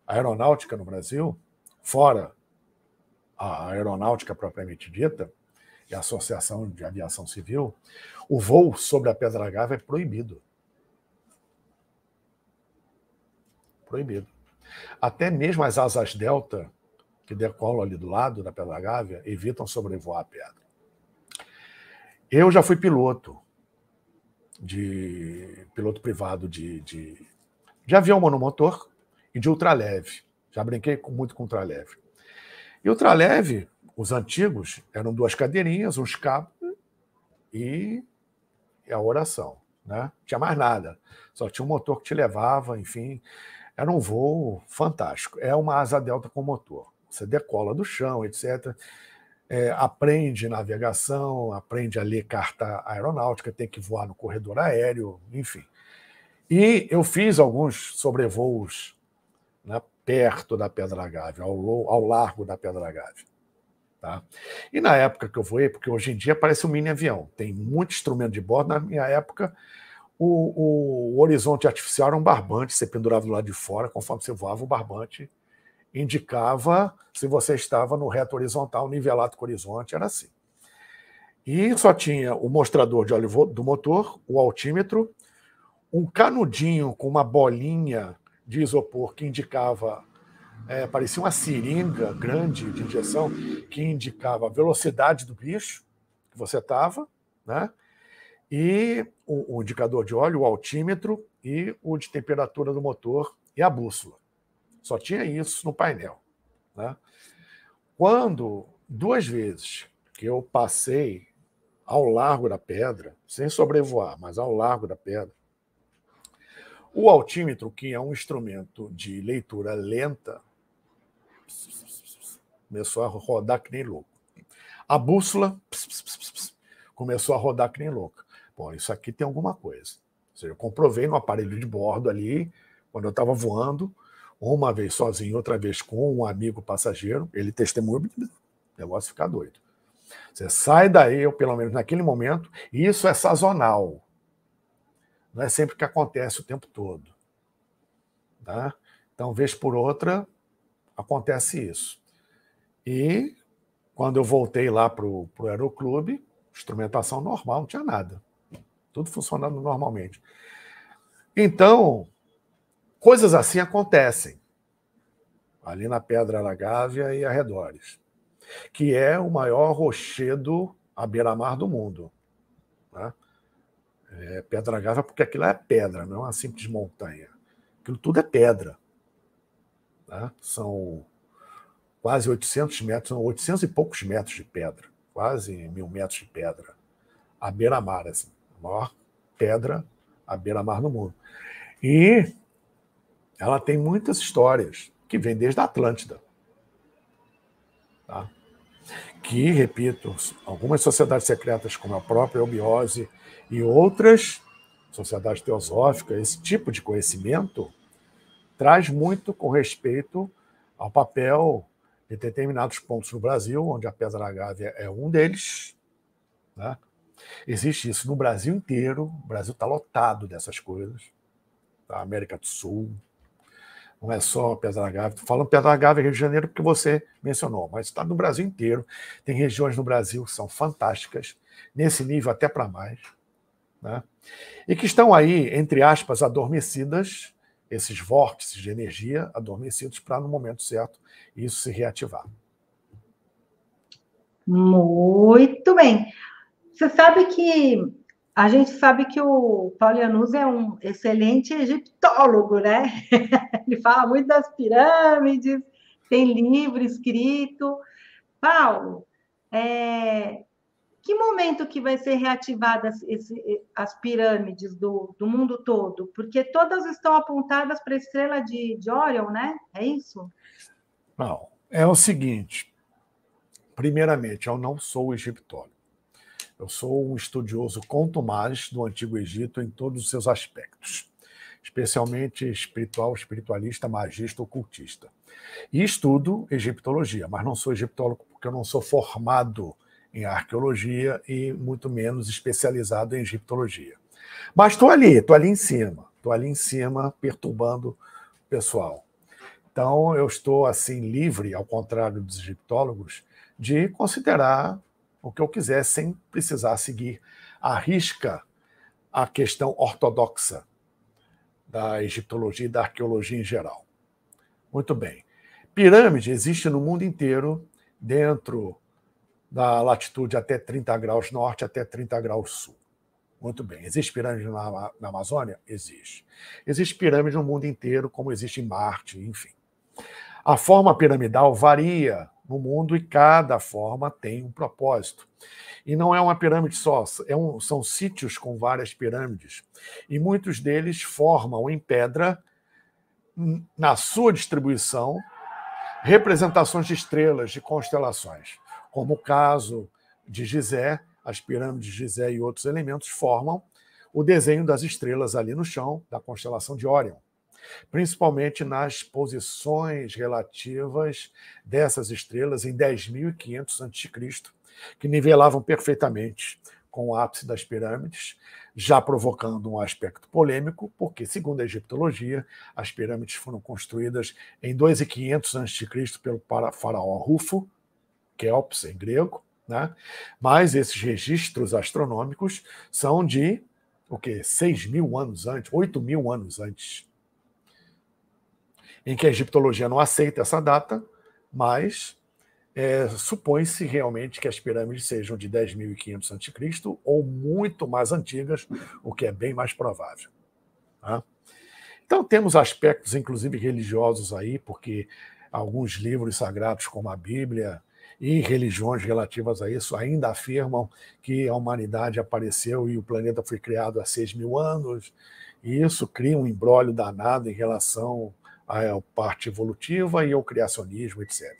aeronáutica no Brasil, fora a aeronáutica propriamente dita, e a Associação de Aviação Civil, o voo sobre a Pedra Gávea é proibido. Proibido. Até mesmo as asas delta, que decolam ali do lado da Pedra Gávea, evitam sobrevoar a pedra. Eu já fui piloto privado de avião monomotor e de ultraleve. Já brinquei muito com ultraleve. E ultraleve, os antigos, eram 2 cadeirinhas, uns cabos e a oração. Né? Não tinha mais nada. Só tinha um motor que te levava, enfim. Era um voo fantástico. É uma asa delta com motor. Você decola do chão, etc. Aprende navegação, aprende a ler carta aeronáutica, tem que voar no corredor aéreo, enfim. E eu fiz alguns sobrevoos, né, perto da Pedra Gávea, ao largo da Pedra Gávea. Tá? E na época que eu voei, porque hoje em dia parece um mini avião, tem muito instrumento de bordo, na minha época o horizonte artificial era um barbante, você pendurava do lado de fora, conforme você voava, o barbante indicava se você estava no reto horizontal, nivelado com o horizonte, era assim. E só tinha o mostrador de óleo do motor, o altímetro, um canudinho com uma bolinha de isopor que indicava, parecia uma seringa grande de injeção, que indicava a velocidade do bicho que você estava, né? E o indicador de óleo, o altímetro e o de temperatura do motor e a bússola. Só tinha isso no painel. Né? Quando, 2 vezes que eu passei ao largo da pedra, sem sobrevoar, mas ao largo da pedra, o altímetro, que é um instrumento de leitura lenta, Começou a rodar que nem louco. A bússola começou a rodar que nem louca. Bom, isso aqui tem alguma coisa. Ou seja, eu comprovei no aparelho de bordo ali, quando eu estava voando, uma vez sozinho, outra vez com um amigo passageiro, ele testemunhou, o negócio fica doido. Você sai daí, ou pelo menos naquele momento, e isso é sazonal. Não é sempre que acontece o tempo todo. Tá? Então, vez por outra, acontece isso. E quando eu voltei lá para o aeroclube, instrumentação normal, não tinha nada. Tudo funcionando normalmente. Então, coisas assim acontecem ali na Pedra da Gávea e arredores, que é o maior rochedo à beira-mar do mundo. Né? Pedra da Gávea porque aquilo é pedra, não é uma simples montanha. Aquilo tudo é pedra. Né? São quase 800 metros, são 800 e poucos metros de pedra, quase 1.000 metros de pedra, à beira-mar, assim, a maior pedra à beira-mar do mundo. E ela tem muitas histórias que vêm desde a Atlântida. Tá? Que, repito, algumas sociedades secretas, como a própria Eubiose e outras sociedades teosóficas, esse tipo de conhecimento traz muito com respeito ao papel de determinados pontos no Brasil, onde a Pedra da Gávea é um deles. Né? Existe isso no Brasil inteiro, o Brasil está lotado dessas coisas. Tá? América do Sul, não é só Pedra da Gávea. Estou falando Pedra da Gávea, Rio de Janeiro, porque você mencionou, mas está no Brasil inteiro. Tem regiões no Brasil que são fantásticas, nesse nível até para mais. Né? E que estão aí, entre aspas, adormecidas, esses vórtices de energia adormecidos para, no momento certo, isso se reativar. Muito bem. Você sabe que a gente sabe que o Paulo Iannuzzi é um excelente egiptólogo, né? Ele fala muito das pirâmides, tem livro escrito. Paulo, que momento que vai ser reativadas as pirâmides do mundo todo? Porque todas estão apontadas para a estrela de Orion, né? É isso? Não, é o seguinte. Primeiramente, eu não sou egiptólogo. Eu sou um estudioso contumaz do Antigo Egito em todos os seus aspectos, especialmente espiritual, espiritualista, magista, ocultista. E estudo egiptologia, mas não sou egiptólogo porque eu não sou formado em arqueologia e muito menos especializado em egiptologia. Mas estou ali em cima, perturbando o pessoal. Então, eu estou assim livre, ao contrário dos egiptólogos, de considerar o que eu quiser sem precisar seguir à risca a questão ortodoxa da egiptologia e da arqueologia em geral. Muito bem. Pirâmide existe no mundo inteiro, dentro da latitude até 30 graus norte até 30 graus sul. Muito bem. Existe pirâmide na Amazônia? Existe. Existe pirâmide no mundo inteiro, como existe em Marte, enfim. A forma piramidal varia no mundo e cada forma tem um propósito. E não é uma pirâmide só, são sítios com várias pirâmides. E muitos deles formam em pedra, na sua distribuição, representações de estrelas, de constelações. Como o caso de Gizé, as pirâmides de Gizé e outros elementos formam o desenho das estrelas ali no chão, da constelação de Órion. Principalmente nas posições relativas dessas estrelas em 10.500 a.C., que nivelavam perfeitamente com o ápice das pirâmides, já provocando um aspecto polêmico, porque, segundo a egiptologia, as pirâmides foram construídas em 2.500 a.C. pelo faraó Rufo, Kelps em grego, né? Mas esses registros astronômicos são de 6.000 anos antes, 8.000 anos antes, em que a egiptologia não aceita essa data, mas supõe-se realmente que as pirâmides sejam de 10.500 a.C. ou muito mais antigas, o que é bem mais provável. Tá? Então temos aspectos, inclusive religiosos aí, porque alguns livros sagrados, como a Bíblia, e religiões relativas a isso ainda afirmam que a humanidade apareceu e o planeta foi criado há 6.000 anos, e isso cria um imbróglio danado em relação a parte evolutiva e ao criacionismo, etc.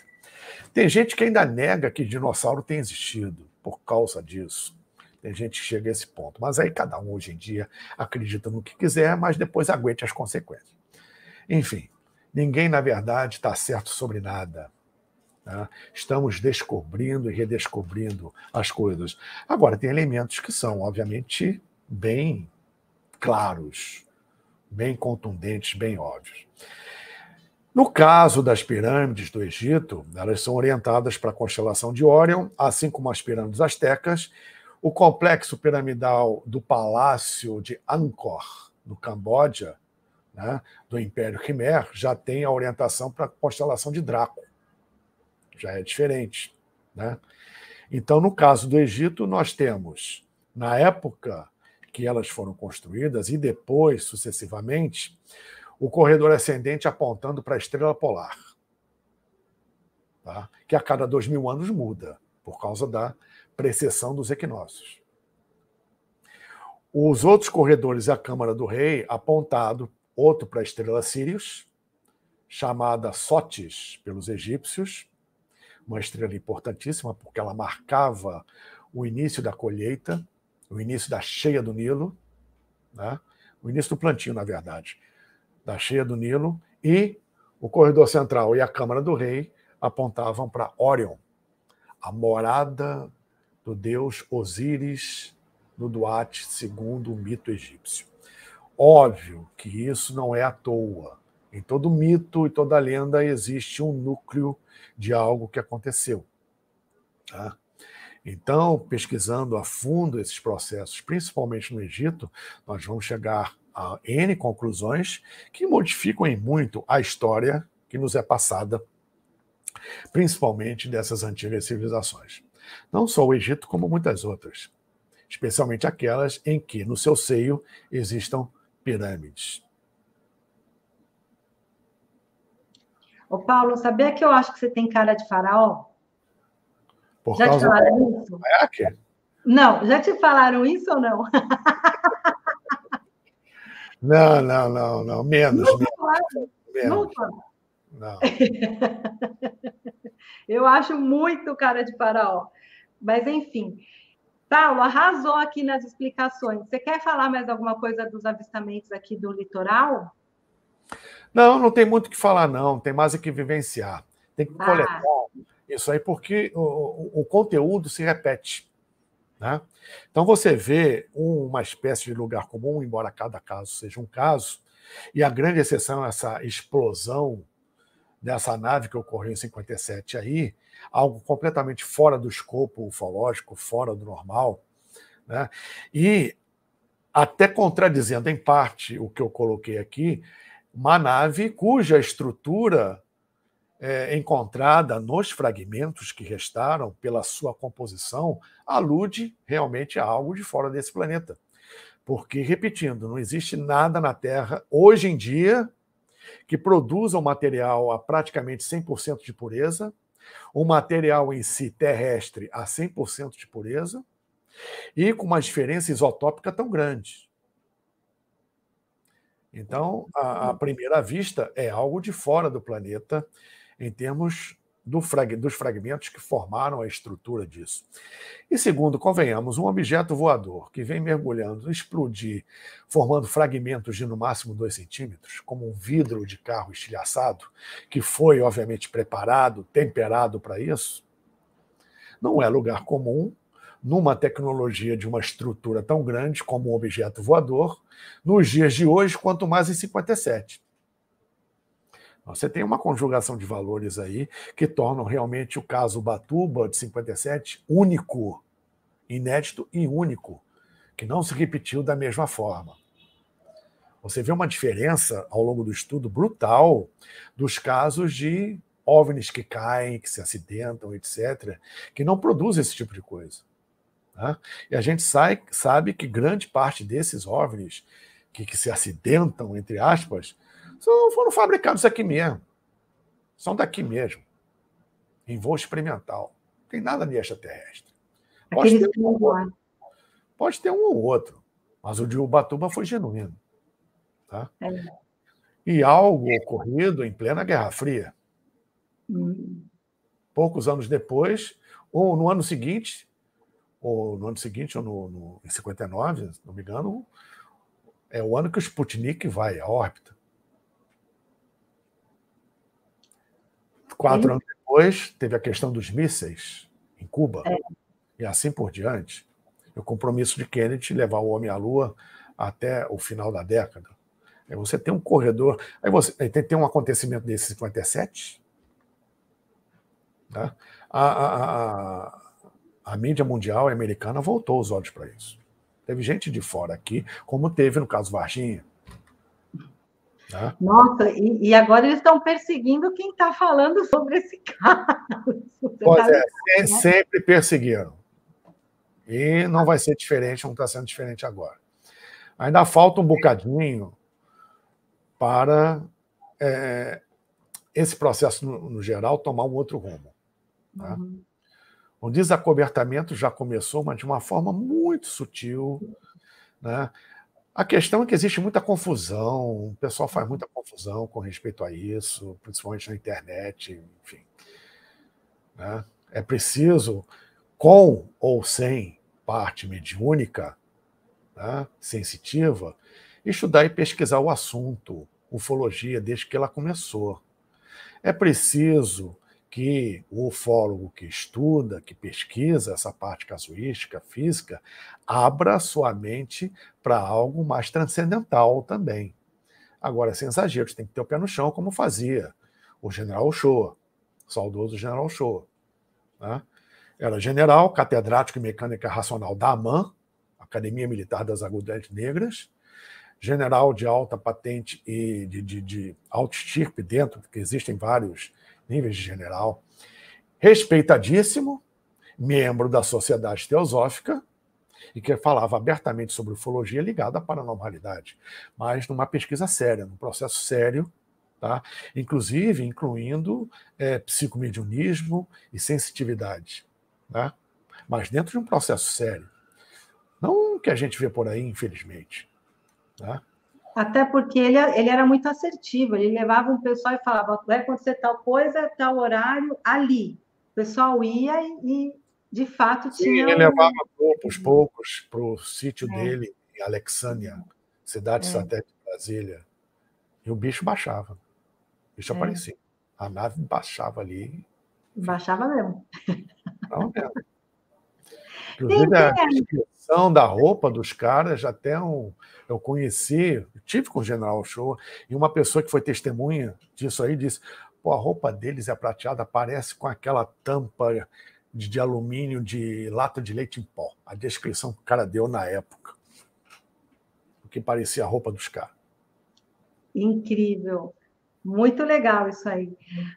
Tem gente que ainda nega que dinossauro tenha existido por causa disso. Tem gente que chega a esse ponto. Mas aí cada um, hoje em dia, acredita no que quiser, mas depois aguente as consequências. Enfim, ninguém, na verdade, está certo sobre nada. Né? Estamos descobrindo e redescobrindo as coisas. Agora, tem elementos que são, obviamente, bem claros, bem contundentes, bem óbvios. No caso das pirâmides do Egito, elas são orientadas para a constelação de Órion, assim como as pirâmides astecas. O complexo piramidal do Palácio de Angkor, no Camboja, né, do Império Khmer, já tem a orientação para a constelação de Draco. Já é diferente. Né? Então, no caso do Egito, nós temos, na época que elas foram construídas, e depois, sucessivamente, o corredor ascendente apontando para a estrela polar, tá? Que a cada 2000 anos muda, por causa da precessão dos equinócios. Os outros corredores, a Câmara do Rei, apontado, outro para a estrela Sírius, chamada Sotis pelos egípcios, uma estrela importantíssima, porque ela marcava o início da colheita, o início da cheia do Nilo, né? O início do plantio, na verdade, da cheia do Nilo, e o corredor central e a Câmara do Rei apontavam para Órion, a morada do deus Osíris no Duat, segundo o mito egípcio. Óbvio que isso não é à toa. Em todo mito e toda lenda existe um núcleo de algo que aconteceu. Tá? Então, pesquisando a fundo esses processos, principalmente no Egito, nós vamos chegar a N conclusões que modificam em muito a história que nos é passada, principalmente dessas antigas civilizações. Não só o Egito, como muitas outras, especialmente aquelas em que, no seu seio, existam pirâmides. Ô, Paulo, sabia que eu acho que você tem cara de faraó? Por já causa te falaram isso? É, não, já te falaram isso ou não? Não. Menos. Nunca? Não. Eu acho muito cara de faraó. Mas, enfim. Paulo, arrasou aqui nas explicações. Você quer falar mais alguma coisa dos avistamentos aqui do litoral? Não tem muito o que falar, não. Tem mais o que vivenciar. Tem que coletar isso aí, porque o conteúdo se repete. Né? Então, você vê uma espécie de lugar comum, embora cada caso seja um caso, e a grande exceção é essa explosão dessa nave que ocorreu em 57 aí, algo completamente fora do escopo ufológico, fora do normal, né? E até contradizendo, em parte, o que eu coloquei aqui, uma nave cuja estrutura encontrada nos fragmentos que restaram, pela sua composição, alude realmente a algo de fora desse planeta. Porque, repetindo, não existe nada na Terra, hoje em dia, que produza um material a praticamente 100% de pureza, um material em si terrestre a 100% de pureza, e com uma diferença isotópica tão grande. Então, à primeira vista, é algo de fora do planeta, em termos dos fragmentos que formaram a estrutura disso. E segundo, convenhamos, um objeto voador que vem mergulhando, explodir, formando fragmentos de no máximo 2 centímetros, como um vidro de carro estilhaçado, que foi, obviamente, preparado, temperado para isso, não é lugar comum numa tecnologia de uma estrutura tão grande como um objeto voador, nos dias de hoje, quanto mais em 57. Você tem uma conjugação de valores aí que tornam realmente o caso Ubatuba de 57 único, inédito e único, que não se repetiu da mesma forma. Você vê uma diferença ao longo do estudo brutal dos casos de OVNIs que caem, que se acidentam, etc., que não produzem esse tipo de coisa. Né? E a gente sabe que grande parte desses OVNIs que se acidentam, entre aspas, foram fabricados aqui mesmo. São daqui mesmo. Em voo experimental. Não tem nada de extraterrestre. Pode ter um ou outro. Mas o de Ubatuba foi genuíno. Tá? E algo ocorrido em plena Guerra Fria. Poucos anos depois, ou no ano seguinte, ou em 59, se não me engano, é o ano que o Sputnik vai à órbita. 4 anos depois, teve a questão dos mísseis em Cuba, e assim por diante. O compromisso de Kennedy de levar o homem à Lua até o final da década. Aí você tem um corredor. Aí tem um acontecimento desse em 57. Tá? A mídia mundial e americana voltou os olhos para isso. Teve gente de fora aqui, como teve no caso Varginha. Né? Nossa, e agora eles estão perseguindo quem está falando sobre esse caso. Pois é, sempre perseguiram. E não vai ser diferente, não está sendo diferente agora. Ainda falta um bocadinho para esse processo, no geral, tomar um outro rumo. Tá? O desacobertamento já começou, mas de uma forma muito sutil. Né? A questão é que existe muita confusão, o pessoal faz muita confusão com respeito a isso, principalmente na internet, enfim. Né? É preciso, com ou sem parte mediúnica, né, sensitiva, estudar e pesquisar o assunto, ufologia, desde que ela começou. É preciso que o ufólogo que estuda, que pesquisa essa parte casuística, física, abra sua mente para algo mais transcendental também. Agora, sem exageros, tem que ter o pé no chão, como fazia o general Ochoa, o saudoso general Ochoa. Né? Era general, catedrático em mecânica racional da AMAN, Academia Militar das Agulhas Negras, general de alta patente e de alto estirpe dentro, porque existem vários níveis de general, respeitadíssimo, membro da Sociedade Teosófica, e que falava abertamente sobre ufologia ligada à paranormalidade, mas numa pesquisa séria, num processo sério, tá? Inclusive incluindo psicomediunismo e sensitividade. Né? Mas dentro de um processo sério. Não o que a gente vê por aí, infelizmente. Né? Até porque ele era muito assertivo, ele levava um pessoal e falava, vai acontecer tal coisa, tal horário, ali. O pessoal ia e de fato, tinha... Ele levava corpos poucos para o sítio dele, em Alexânia, cidade satélite de Brasília. E o bicho baixava. O bicho aparecia. A nave baixava ali. Baixava mesmo. Não mesmo. Inclusive, a descrição da roupa dos caras, até eu conheci, tive com o general Ochoa, e uma pessoa que foi testemunha disso aí disse: pô, a roupa deles é prateada, parece com aquela tampa de alumínio de lata de leite em pó. A descrição que o cara deu na época. O que parecia a roupa dos caras. Incrível. Muito legal isso aí.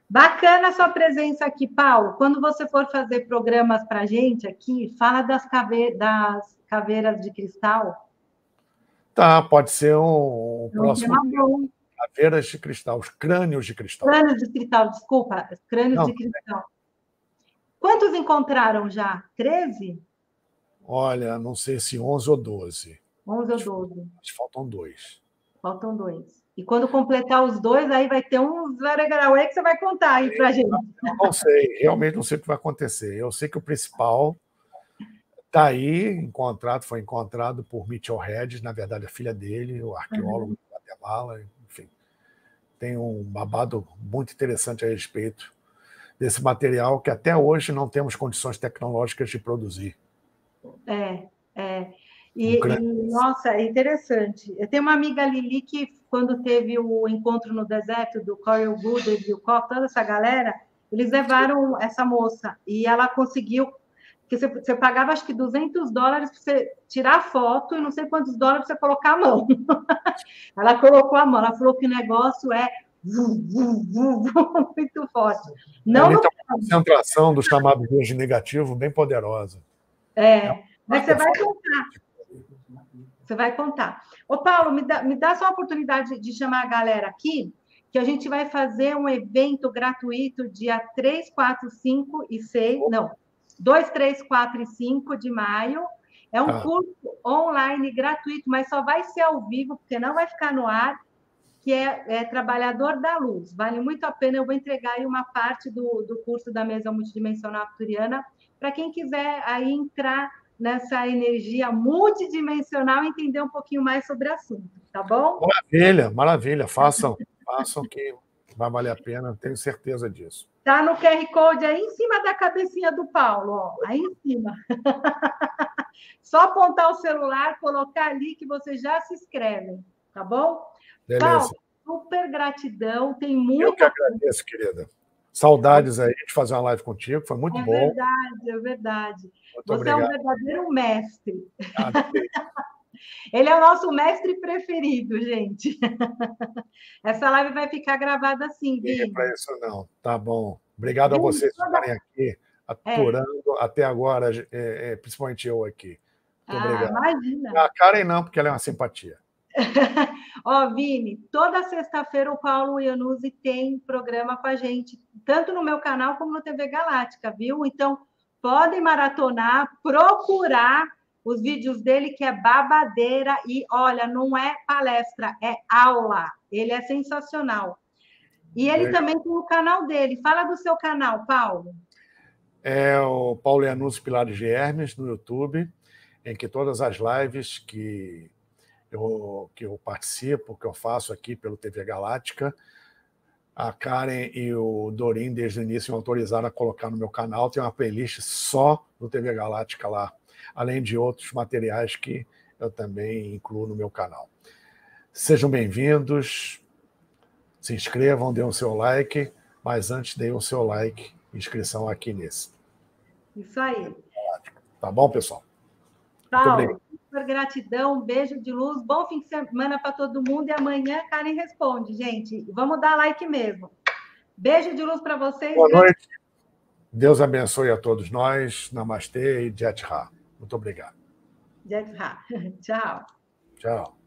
Bacana a sua presença aqui, Paulo. Quando você for fazer programas para a gente aqui, fala das caveiras de cristal. Tá, pode ser um próximo. Caveiras de cristal, os crânios de cristal. Crânios de cristal, desculpa. Crânios de cristal. Quantos encontraram já? 13? Olha, não sei se 11 ou 12. 11 ou 12. Mas faltam 2. Faltam 2. E quando completar os 2, aí vai ter uns Varagarauê que você vai contar aí para a gente. Eu não sei, realmente não sei o que vai acontecer. Eu sei que o principal está aí, foi encontrado por Mitchell Hedges, na verdade a filha dele, o arqueólogo de Guatemala, enfim. Tem um babado muito interessante a respeito desse material que até hoje não temos condições tecnológicas de produzir. Nossa, é interessante. Eu tenho uma amiga, Lili, que quando teve o encontro no deserto do Coral Good e o Koch, toda essa galera, eles levaram essa moça e ela conseguiu, que você pagava acho que $200 para você tirar a foto e não sei quantos dólares para você colocar a mão. Ela colocou a mão, ela falou que o negócio é muito forte. Não tem uma concentração do chamado verde negativo bem poderosa. Mas você vai contar. Você vai contar. Ô, Paulo, me dá só a oportunidade de chamar a galera aqui, que a gente vai fazer um evento gratuito dia 3, 4, 5 e 6... Não, 2, 3, 4 e 5 de maio. É um curso online gratuito, mas só vai ser ao vivo, porque não vai ficar no ar. que é Trabalhador da Luz. Vale muito a pena, eu vou entregar aí uma parte do curso da mesa multidimensional arcturiana para quem quiser aí entrar nessa energia multidimensional e entender um pouquinho mais sobre o assunto, tá bom? Maravilha, maravilha. Façam que vai valer a pena, tenho certeza disso. Tá no QR Code aí em cima da cabecinha do Paulo, ó, aí em cima. Só apontar o celular, colocar ali que vocês já se inscrevem, tá bom? Beleza. Paulo, super gratidão, tem muita... Eu que agradeço, querida. Saudades aí de fazer uma live contigo, foi muito bom. É verdade. Muito Você obrigado. é um verdadeiro mestre. Ele é o nosso mestre preferido, gente. Essa live vai ficar gravada assim, Vini. Não para isso não. Tá bom. Obrigado a vocês por estarem aqui, aturando até agora, principalmente eu aqui. Muito obrigado. Imagina. A Karen não, porque ela é uma simpatia. Ó, Vini, toda sexta-feira o Paulo Iannuzzi tem programa com a gente, tanto no meu canal como no TV Galáctica, viu? Então, podem maratonar, procurar os vídeos dele, que é babadeira, e olha, não é palestra, é aula. Ele é sensacional. E ele também tem o canal dele. Fala do seu canal, Paulo. É o Paulo Iannuzzi Pilares de Hermes, no YouTube, em que todas as lives que eu participo, que eu faço aqui pelo TV Galáctica, a Karen e o Dorim, desde o início, me autorizaram a colocar no meu canal. Tem uma playlist só do TV Galáctica lá, além de outros materiais que eu também incluo no meu canal. Sejam bem-vindos, se inscrevam, dêem o seu like, mas antes deem o seu like, inscrição aqui nesse. Isso aí. Tá bom, pessoal? Paulo, super gratidão, um beijo de luz, bom fim de semana para todo mundo e amanhã Karen responde, gente. Vamos dar like mesmo. Beijo de luz para vocês. Boa noite. Deus abençoe a todos nós. Namastê e Jet Ha. Muito obrigado. Jet Ha. Tchau. Tchau.